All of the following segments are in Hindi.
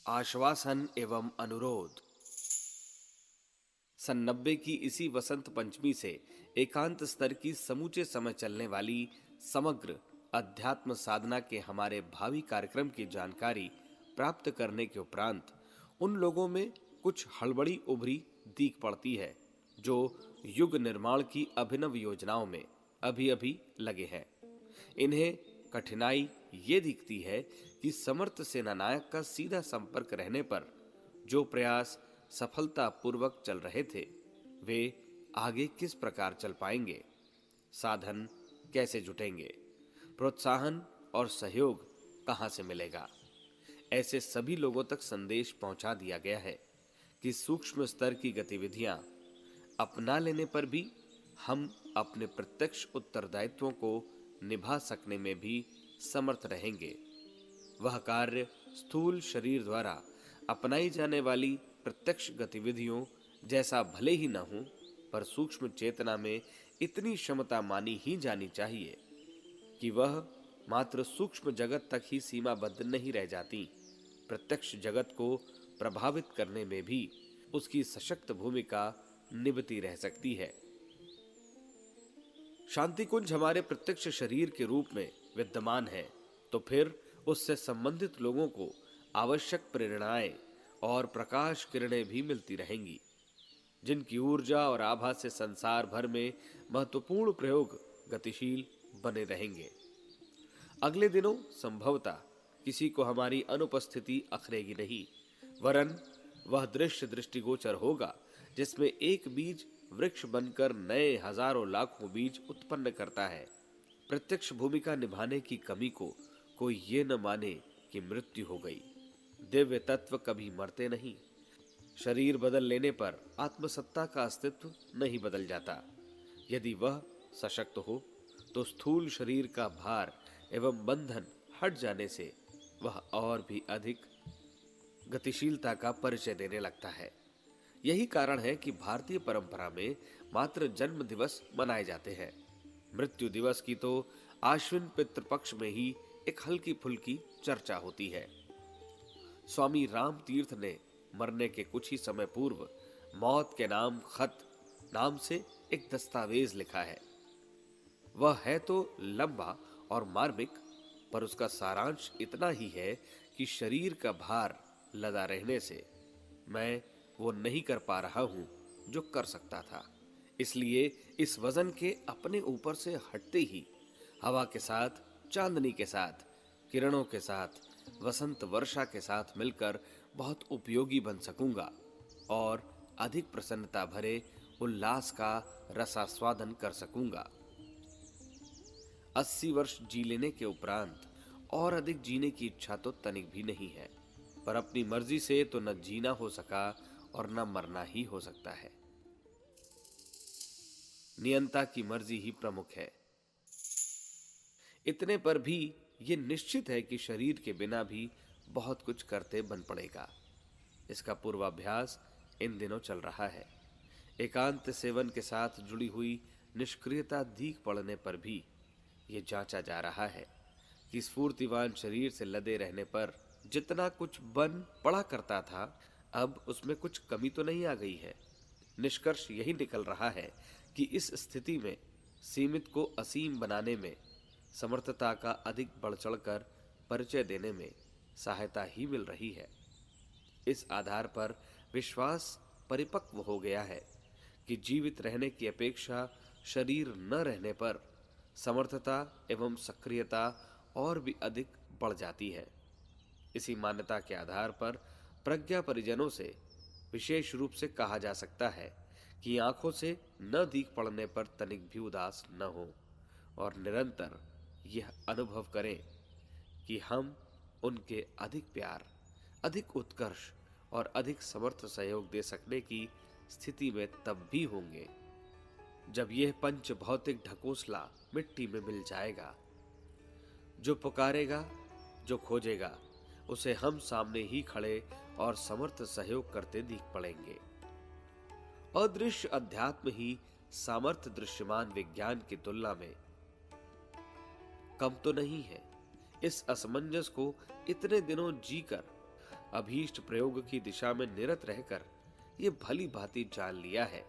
आश्वासन एवं अनुरोध। सन 90 की इसी वसंत पंचमी से एकांत स्तर की समूचे समय चलने वाली समग्र अध्यात्म साधना के हमारे भावी कार्यक्रम की जानकारी प्राप्त करने के उपरांत उन लोगों में कुछ हड़बड़ी उभरी दीख पड़ती है जो युग निर्माण की अभिनव योजनाओं में अभी अभी लगे हैं। इन्हें कठिनाई ये दिखती है कि समर्थ सेनानायक का सीधा संपर्क रहने पर जो प्रयास सफलतापूर्वक चल रहे थे वे आगे किस प्रकार चल पाएंगे, साधन कैसे जुटेंगे, प्रोत्साहन और सहयोग कहां से मिलेगा। ऐसे सभी लोगों तक संदेश पहुंचा दिया गया है कि सूक्ष्म स्तर की गतिविधियां अपना लेने पर भी हम अपने प्रत्यक्ष उत्तरदायित्वों को निभा सकने में भी समर्थ रहेंगे। वह कार्य स्थूल शरीर द्वारा अपनाई जाने वाली प्रत्यक्ष गतिविधियों जैसा भले ही न हो, पर सूक्ष्म चेतना में इतनी क्षमता मानी ही जानी चाहिए कि वह मात्र सूक्ष्म जगत तक ही सीमाबद्ध नहीं रह जाती, प्रत्यक्ष जगत को प्रभावित करने में भी उसकी सशक्त भूमिका निभती रह सकती है। शांति कुंज हमारे प्रत्यक्ष शरीर के रूप में विद्यमान है, तो फिर उससे संबंधित लोगों को आवश्यक प्रेरणाएं और प्रकाश किरणें भी मिलती रहेंगी, जिनकी ऊर्जा और आभा से संसार भर में महत्वपूर्ण प्रयोग गतिशील बने रहेंगे। अगले दिनों संभवतः किसी को हमारी अनुपस्थिति अखरेगी नहीं, वरन वह दृश्य दृष्टिगोचर होगा जिसमें एक बीज वृक्ष बनकर नए हजारों लाखों बीज उत्पन्न करता है। प्रत्यक्ष भूमिका निभाने की कमी को कोई ये न माने कि मृत्यु हो गई। दिव्य तत्व कभी मरते नहीं। शरीर बदल लेने पर आत्मसत्ता का अस्तित्व नहीं बदल जाता। यदि वह सशक्त हो तो स्थूल शरीर का भार एवं बंधन हट जाने से वह और भी अधिक गतिशीलता का परिचय देने लगता है। यही कारण है कि भारतीय परंपरा में मात्र जन्म दिवस मनाए जाते हैं। मृत्यु दिवस की तो आश्विन पितृपक्ष में ही एक हल्की फुल्की चर्चा होती है। स्वामी राम तीर्थ ने मरने के कुछ ही समय पूर्व मौत के नाम खत नाम से एक दस्तावेज लिखा है। वह है तो लंबा और मार्मिक, पर उसका सारांश इतना ही है कि शरीर का भार लदा रहने से मैं वो नहीं कर पा रहा हूं जो कर सकता था। इसलिए इस वजन के अपने ऊपर से हटते ही हवा के साथ, चांदनी के साथ, किरणों के साथ, वसंत वर्षा के साथ मिलकर बहुत उपयोगी बन सकूंगा और अधिक प्रसन्नता भरे उल्लास का रसास्वादन कर सकूंगा। 80 वर्ष जी लेने के उपरांत और अधिक जीने की इच्छा तो तनिक भी नहीं है, पर अपनी मर्जी से तो न जीना हो सका और न मरना ही हो सकता है। नियंता की मर्जी ही प्रमुख है। इतने पर भी यह निश्चित है कि शरीर के बिना भी बहुत कुछ करते बन पड़ेगा। इसका पूर्वाभ्यास इन दिनों चल रहा है। एकांत सेवन के साथ जुड़ी हुई निष्क्रियता दीख पड़ने पर भी यह जांचा जा रहा है कि स्फूर्तिवान शरीर से लदे रहने पर जितना कुछ बन पड़ा करता था, अब उसमें कुछ कमी तो नहीं आ गई है। निष्कर्ष यही निकल रहा है कि इस स्थिति में सीमित को असीम बनाने में, समर्थता का अधिक बढ़ चढ़कर परिचय देने में सहायता ही मिल रही है। इस आधार पर विश्वास परिपक्व हो गया है कि जीवित रहने की अपेक्षा शरीर न रहने पर समर्थता एवं सक्रियता और भी अधिक बढ़ जाती है। इसी मान्यता के आधार पर प्रज्ञा परिजनों से विशेष रूप से कहा जा सकता है कि आंखों से न दीख पड़ने पर तनिक भी उदास न हो और निरंतर यह अनुभव करें कि हम उनके अधिक प्यार, अधिक उत्कर्ष और अधिक समर्थ सहयोग दे सकने की स्थिति में तब भी होंगे जब यह पंच भौतिक ढकोसला मिट्टी में मिल जाएगा। जो पुकारेगा, जो खोजेगा, उसे हम सामने ही खड़े और समर्थ सहयोग करते दिख पड़ेंगे। अदृश्य अध्यात्म ही सामर्थ्य दृश्यमान विज्ञान की तुलना में कम तो नहीं है। इस असमंजस को इतने दिनों जीकर अभीष्ट प्रयोग की दिशा में निरत रहकर ये भली भांति जान लिया है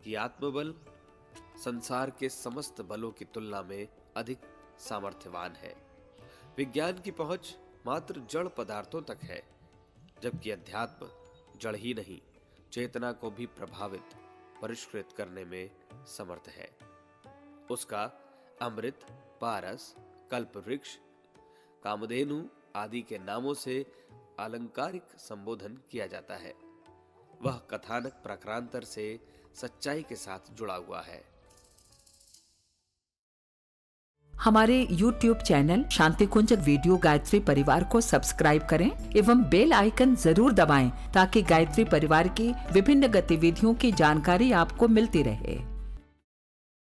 कि आत्मबल संसार के समस्त बलों की तुलना में अधिक सामर्थ्यवान है। विज्ञान की पहुंच मात्र जड़ पदार्थों तक है, जबकि अध्यात्म जड़ ही नहीं, चेतना को भी प्रभावित परिष्कृत करने में समर्थ है। उसका अमृत, पारस, कल्प वृक्ष, कामधेनु आदि के नामों से आलंकारिक संबोधन किया जाता है। वह कथानक प्रकारांतर से सच्चाई के साथ जुड़ा हुआ है। हमारे YouTube चैनल शांति कुंज वीडियो गायत्री परिवार को सब्सक्राइब करें एवं बेल आइकन जरूर दबाएं ताकि गायत्री परिवार की विभिन्न गतिविधियों की जानकारी आपको मिलती रहे।